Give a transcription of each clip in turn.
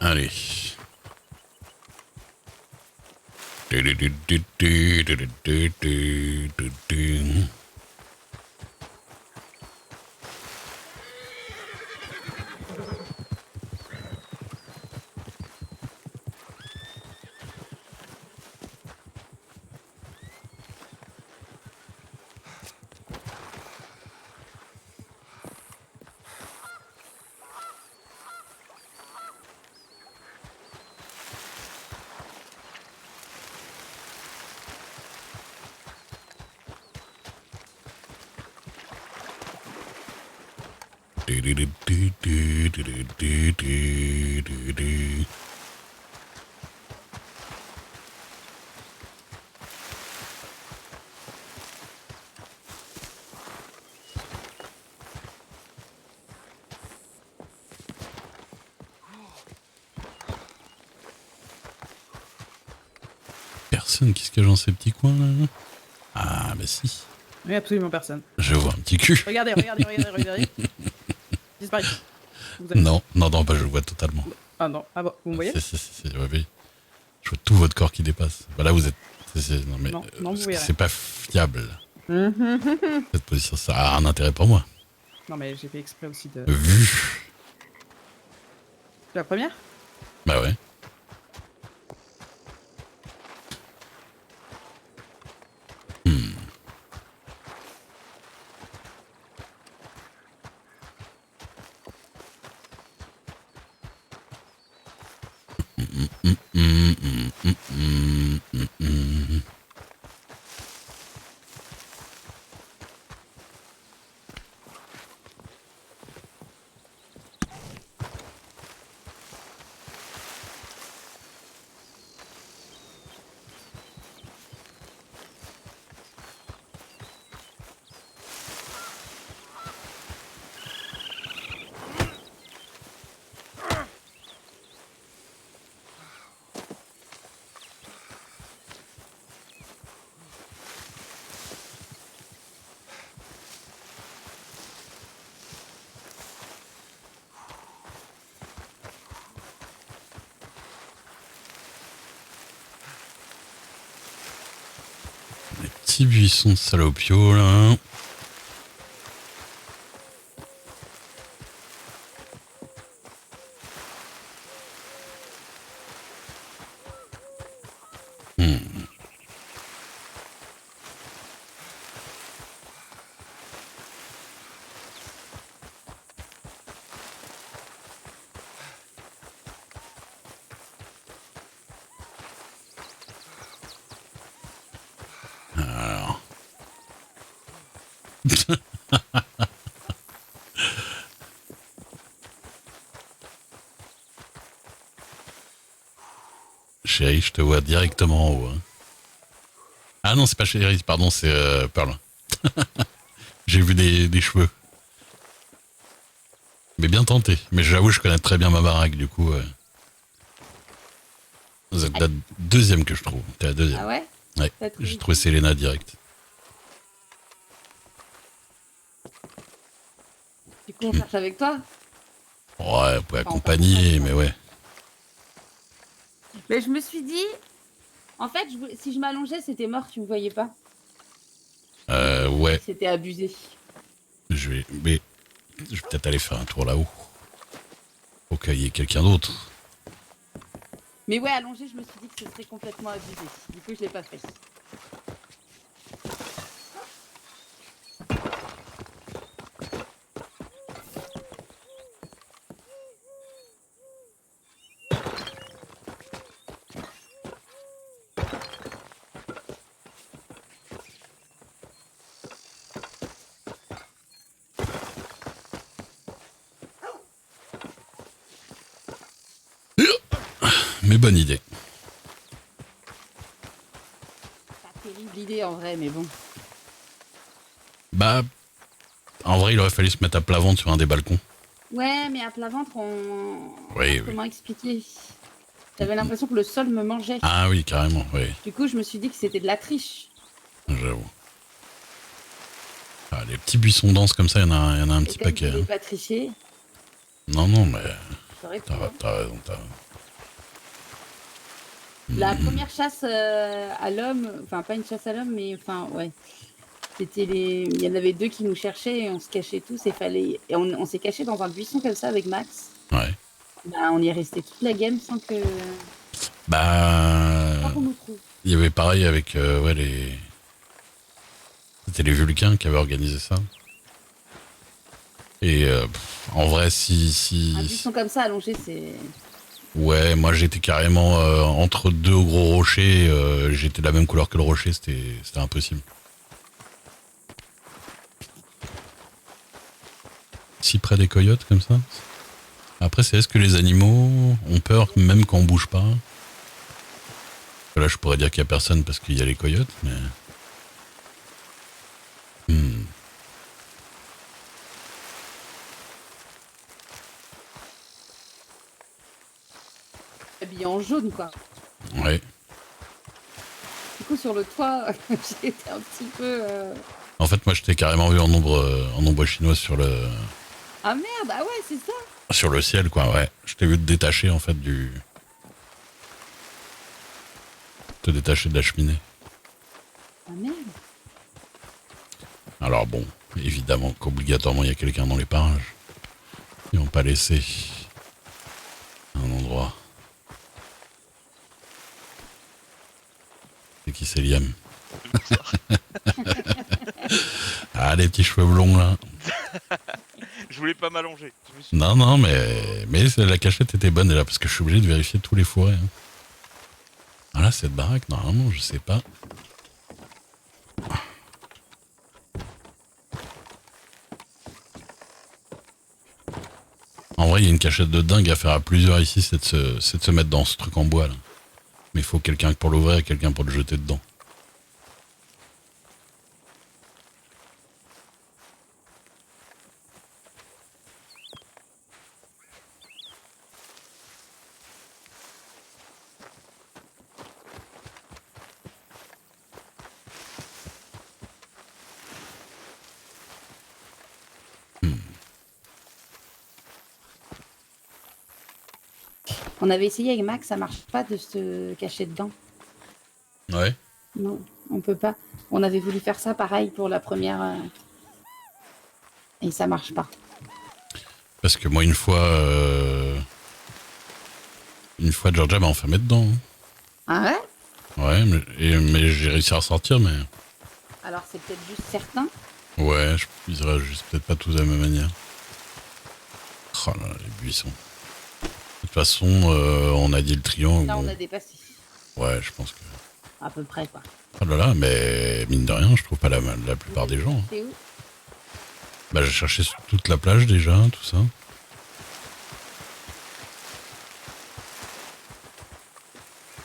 Allez. Personne qui se cache dans ces petits coins là. Ah bah si. Oui, absolument personne. Je vois un petit cul. Regardez. Disparaît. Non, bah je le vois totalement. Ah non, ah bon, vous me voyez? Oui. Je vois tout votre corps qui dépasse. Bah là vous êtes... Non mais non, vous voyez c'est pas fiable. Cette position, ça a un intérêt pour moi. Non mais j'ai fait exprès aussi de... Vu. La première? Bah ouais. Les petits buissons salopios là. Alors. Chérie, je te vois directement en haut. Hein. Ah non, c'est pas Chérie, pardon, c'est Pearl. J'ai vu des cheveux. Mais bien tenté. Mais j'avoue, je connais très bien ma baraque, du coup. Vous êtes la deuxième que je trouve. T'es la deuxième. Ah ouais? Ouais, j'ai trouvé Selena direct. Du coup, on cherche avec toi? Ouais, vous pouvez accompagner, mais ouais. Mais je me suis dit, en fait, si je m'allongeais, c'était mort, tu me voyais pas. Ouais. C'était abusé. Je vais peut-être aller faire un tour là-haut. Faut qu'il y ait quelqu'un d'autre. Mais ouais, allongé, je me suis dit que ce serait complètement abusé. Du coup, je l'ai pas fait. Mais bonne idée. Pas terrible l'idée en vrai, mais bon. Bah, en vrai, il aurait fallu se mettre à plat ventre sur un des balcons. Ouais, mais à plat ventre, Oui. Comment expliquer? J'avais l'impression que le sol me mangeait. Ah oui, carrément, oui. Du coup, je me suis dit que c'était de la triche. J'avoue. Ah, les petits buissons denses comme ça, il y en a un petit paquet. Je Hein. pas tricher. Non, mais... T'as T'as raison. La première chasse à l'homme, enfin pas une chasse à l'homme, mais enfin ouais. C'était les. Il y en avait deux qui nous cherchaient et on se cachait tous et fallait. Et on s'est caché dans un buisson comme ça avec Max. Ouais. Bah, on y est resté toute la game sans Bah, qu'on nous trouve. il y avait pareil avec ouais, c'était les Vulcains qui avaient organisé ça. Et en vrai, Un buisson comme ça allongé, c'est. ouais, moi j'étais carrément entre deux gros rochers. J'étais de la même couleur que le rocher, c'était impossible. Si près des coyotes comme ça. Après, c'est est-ce que les animaux ont peur même quand on bouge pas? Là, je pourrais dire qu'il y a personne parce qu'il y a les coyotes, mais. Habillé en jaune, quoi. Ouais. Du coup, sur le toit, j'ai été un petit peu. En fait, moi, je t'ai carrément vu en ombre chinoise sur Ah merde, ah ouais, c'est ça. sur le ciel, quoi. Ouais. Je t'ai vu te détacher en fait te détacher de la cheminée. Ah merde. Alors bon, évidemment qu'obligatoirement il y a quelqu'un dans les parages. Ils n'ont pas laissé un endroit. C'est qui, c'est Liam? Ah, les petits cheveux blonds là. Je voulais pas m'allonger. Non, non, mais la cachette était bonne là parce que je suis obligé de vérifier tous les fourrés. Hein. Ah là, cette baraque, normalement, je sais pas. En vrai, il y a une cachette de dingue à faire à plusieurs ici, c'est de se mettre dans ce truc en bois là. Mais il faut quelqu'un pour l'ouvrir et quelqu'un pour le jeter dedans. On avait essayé avec Max, ça marche pas de se cacher dedans. Ouais. Non, on peut pas. On avait voulu faire ça pareil pour la première. Et ça marche pas. Parce que moi, une fois, Georgia m'a enfermé dedans. Ah ouais? Ouais, mais j'ai réussi à ressortir, mais. Alors c'est peut-être juste certain. Ouais, ils réagissent peut-être pas tous de la même manière. Oh là là, les buissons. De toute façon, on a dit le triangle. Là, Bon. on a dépassé. Ouais, je pense que. À peu près, quoi. Oh là là, mais mine de rien, je trouve pas la plupart des gens. Hein. C'est où? Bah, j'ai cherché sur toute la plage déjà, tout ça.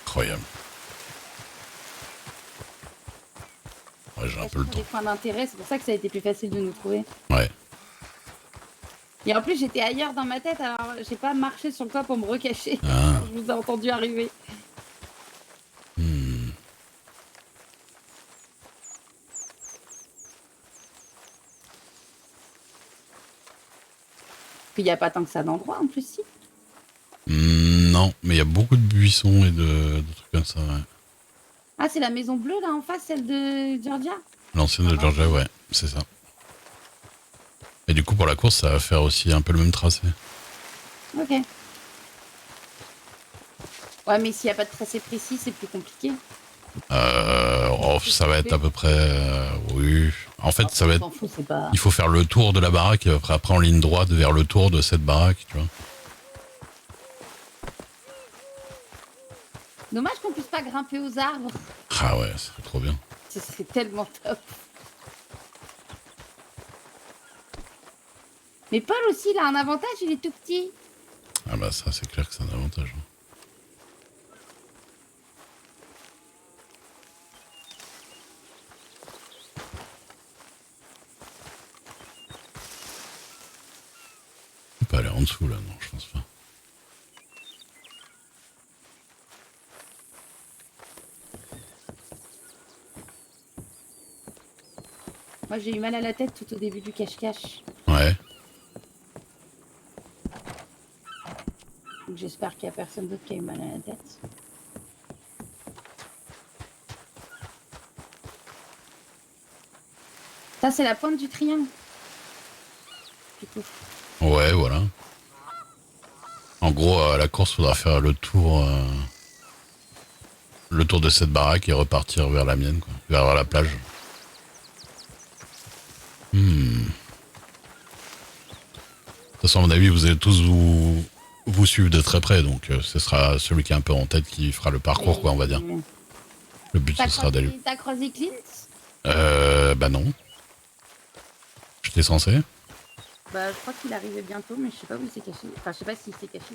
Incroyable. Ouais, j'ai un peu le temps. Des points d'intérêt, c'est pour ça que ça a été plus facile de nous trouver. Ouais. Et en plus, j'étais ailleurs dans ma tête, alors j'ai pas marché sur le toit pour me recacher. Ah. Je vous ai entendu arriver. Puis il n'y a pas tant que ça d'endroits en plus, si. Non, mais il y a beaucoup de buissons et de trucs comme ça, ouais. Ah, c'est la maison bleue là en face, celle de Georgia? L'ancienne de Georgia, ouais, c'est ça. Et du coup, pour la course, ça va faire aussi un peu le même tracé. Ok. Ouais, mais s'il n'y a pas de tracé précis, c'est plus compliqué. Ça va être à peu près... oui. En fait, ça va On être... s'en fout, c'est pas. Il faut faire le tour de la baraque et après en ligne droite vers le tour de cette baraque, tu vois. Dommage qu'on puisse pas grimper aux arbres. Ah ouais, c'est trop bien. Ce serait tellement top. Mais Paul aussi, il a un avantage, il est tout petit. Ah bah ça, c'est clair que c'est un avantage. Hein. On peut pas aller en dessous là, non, je pense pas. Moi, j'ai eu mal à la tête tout au début du cache-cache. Ouais. Donc j'espère qu'il n'y a personne d'autre qui a eu mal à la tête. Ça, c'est la pointe du triangle. Du coup. Ouais, voilà. En gros, à la course, faudra faire le tour de cette baraque et repartir vers la mienne, quoi. Vers la plage. De toute façon, à mon avis, vous allez tous vous suivre de très près, donc ce sera celui qui est un peu en tête qui fera le parcours, quoi, on va dire. Le but, ce sera d'aller... T'as croisé Clint? Bah non. J'étais censé. Bah, je crois qu'il arrivait bientôt, mais je sais pas où il s'est caché. Enfin, je sais pas s'il s'est caché.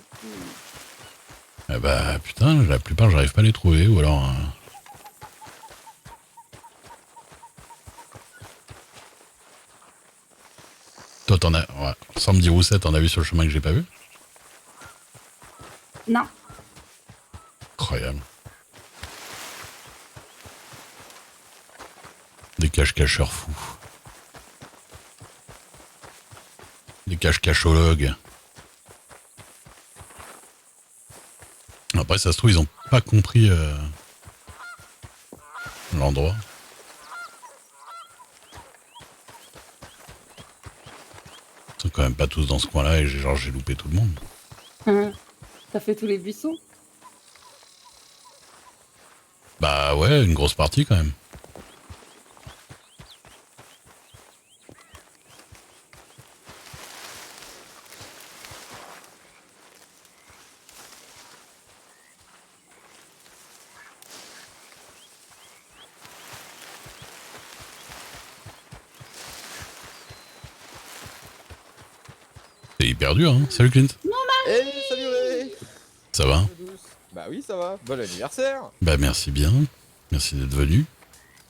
Bah putain, la plupart, j'arrive pas à les trouver, ou alors... Toi, t'en as... Ouais. Sans me dire où c'est, t'en as vu sur le chemin que j'ai pas vu? Non. Incroyable. Des cache-cacheurs fous. Des cache-cachologues. Après, ça se trouve, ils ont pas compris l'endroit. Ils sont quand même pas tous dans ce coin-là et j'ai loupé tout le monde. T'as fait tous les buissons? Bah ouais, une grosse partie quand même. C'est hyper dur, hein. Salut Clint. Hey, salut Ray. Ça va? Bah oui, ça va. Bon anniversaire. Bah merci bien. Merci d'être venu.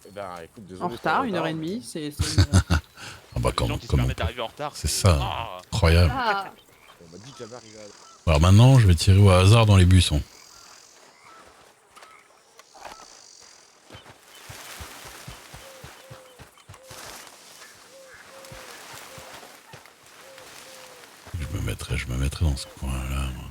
Eh ben, écoute, désolé En pour retard, le 1h30, c'est... Ah bah Les gens qui se comment permettent d'arriver en retard. C'est ça. Ah, Incroyable. Ah. On m'a dit que j'avais arrivé à... Alors maintenant, je vais tirer au hasard dans les buissons. Je me mettrai dans ce coin-là. Moi.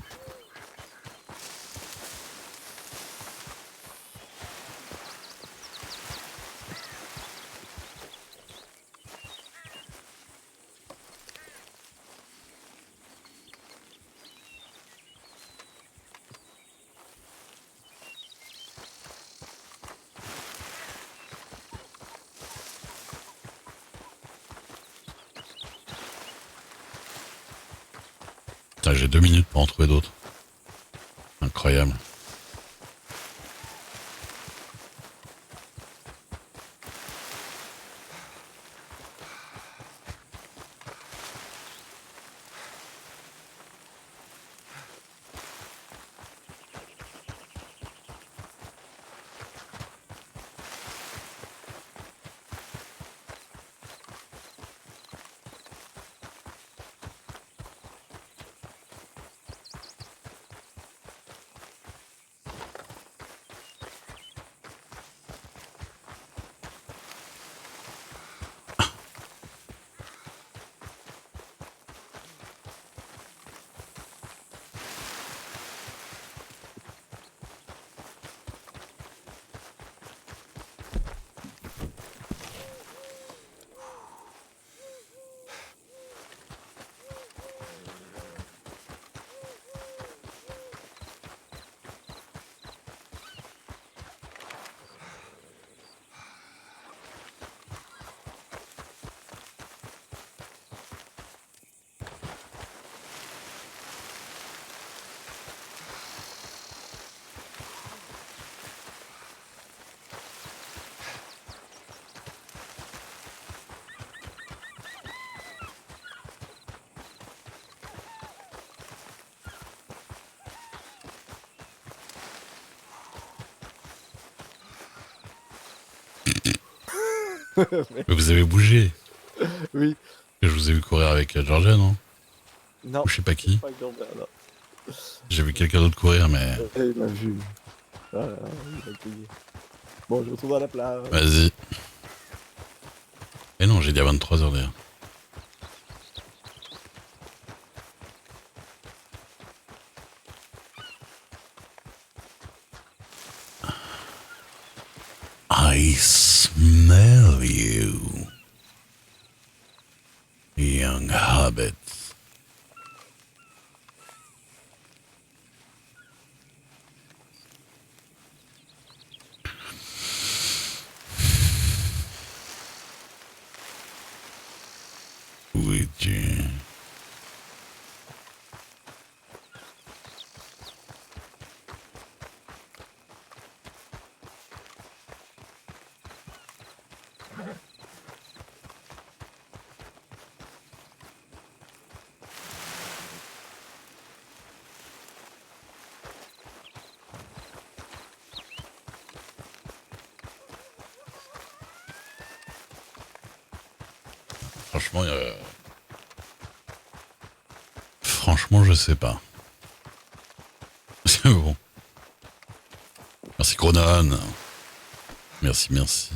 Putain, j'ai 2 minutes pour en trouver d'autres. Incroyable. Mais vous avez bougé. Oui. Je vous ai vu courir avec Georgia, non? Non. Ou je sais pas qui. Pas Jean-Bert, non. J'ai vu quelqu'un d'autre courir, mais... Il m'a vu. Ah là là, il m'a payé. Bon, je retourne à la plage. Vas-y. Eh non, j'ai dit à 23h d'ailleurs. I smell you. Franchement, franchement, je sais pas. C'est bon. Merci Cronan. Merci, merci.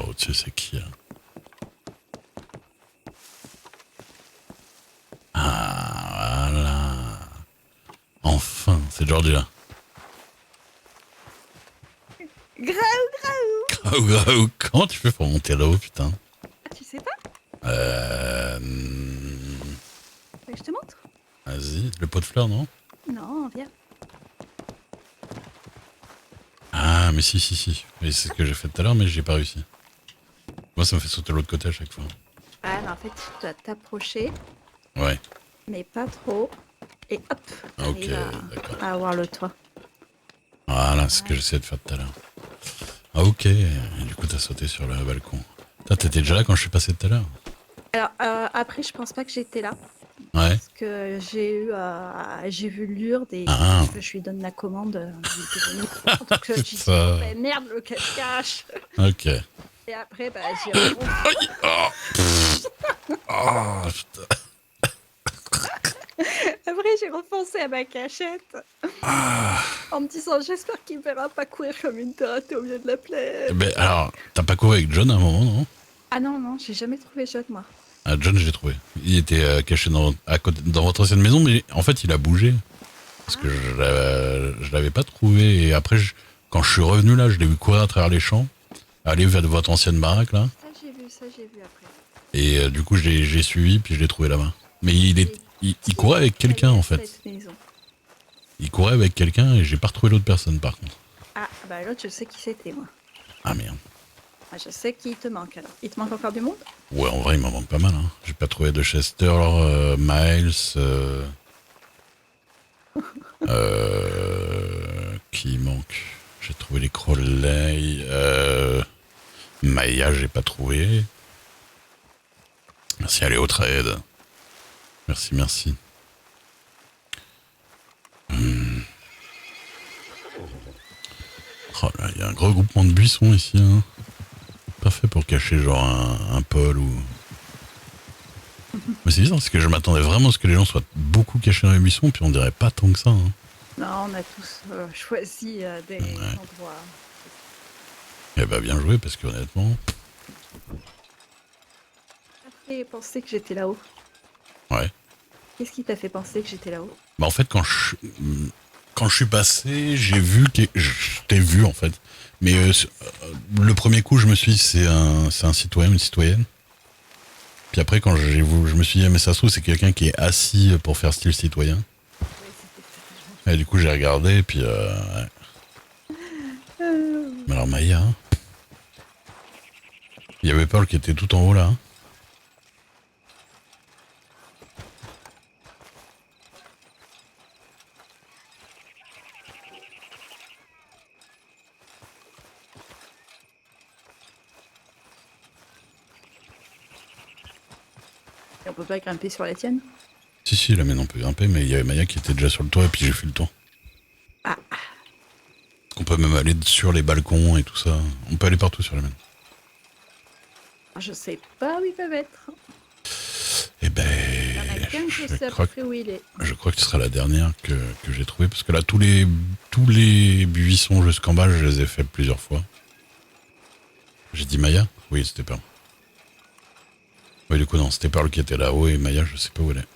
Oh, tu sais c'est qui hein. Ah, voilà. Enfin, c'est Georgia. Graou. Graou, comment tu fais pour monter là-haut, putain? Ah, tu sais pas? Que je te montre? Vas-y, le pot de fleurs, non? Non, viens. Ah, mais si. Mais c'est ce que j'ai fait tout à l'heure, mais j'ai pas réussi. Moi, ça me fait sauter de l'autre côté à chaque fois. Ah, mais en fait, tu dois t'approcher, Ouais, mais pas trop. Et hop, ok, t'arrives d'accord. à avoir le toit. Voilà, c'est ce que j'essayais de faire tout à l'heure. Ah, ok, et du coup, t'as sauté sur le balcon. Putain, t'étais déjà là quand je suis passé tout à l'heure? Alors, après, je pense pas que j'étais là. Ouais. Parce que j'ai vu Lourdes et Ah. je lui donne la commande. Il était venu. Donc, je dis, Ça. bah, merde, le cache-cache. Ok. Et après, bah, j'ai remonté. Oh, putain. Après, j'ai repensé à ma cachette. En me disant, j'espère qu'il me verra pas courir comme une tarte au milieu de la plaine. Mais alors, t'as pas couru avec John à un moment, non? Ah non, j'ai jamais trouvé John, moi. Ah, John, je l'ai trouvé. Il était caché dans votre ancienne maison, mais en fait, il a bougé. Parce que je l'avais pas trouvé. Et après, quand je suis revenu là, je l'ai vu courir à travers les champs, aller vers votre ancienne baraque là. Ça, j'ai vu après. Et du coup, j'ai suivi, puis je l'ai trouvé là-bas. Mais il courait avec quelqu'un en fait. Cette maison. Il courait avec quelqu'un et j'ai pas retrouvé l'autre personne par contre. Ah, bah l'autre, je sais qui c'était, moi. Ah merde. Ah, je sais qui te manque, alors. Il te manque encore du monde? Ouais, en vrai, il m'en manque pas mal. Hein. J'ai pas trouvé de Chester, Miles. Qui manque? J'ai trouvé les Crowley. Maya, j'ai pas trouvé. Merci, allez, au trade. Merci. Oh là, il y a un gros groupement de buissons ici. Hein. Pas fait pour cacher genre un pôle ou... Mais c'est bizarre parce que je m'attendais vraiment à ce que les gens soient beaucoup cachés dans les buissons, puis on dirait pas tant que ça. Hein. Non, on a tous choisi des endroits. Eh bah bien joué parce que honnêtement... T'as fait penser que j'étais là-haut? Ouais. Qu'est-ce qui t'a fait penser que j'étais là-haut? Bah en fait quand je suis passé, j'ai vu que... Je t'ai vu en fait. Mais le premier coup je me suis dit c'est un citoyen, une citoyenne. Puis après quand je me suis dit mais ça se trouve c'est quelqu'un qui est assis pour faire style citoyen. Oui, c'était Et du coup j'ai regardé et puis... ouais. Mais alors Maya... Hein. Il y avait Paul qui était tout en haut là. Hein. Et on peut pas grimper sur la tienne? Si, la mienne on peut grimper, mais il y avait Maya qui était déjà sur le toit et puis j'ai fait le tour. Ah. On peut même aller sur les balcons et tout ça. On peut aller partout sur la mienne. Je sais pas où ils peuvent être. Eh ben, Il y en a qu'un, je sais à peu près où il est. je crois que ce sera la dernière que j'ai trouvée, parce que là, tous les buissons jusqu'en bas, je les ai fait plusieurs fois. J'ai dit Maya? Oui, c'était Pearl. Oui, du coup, non, c'était Pearl qui était là-haut, et Maya, je sais pas où elle est.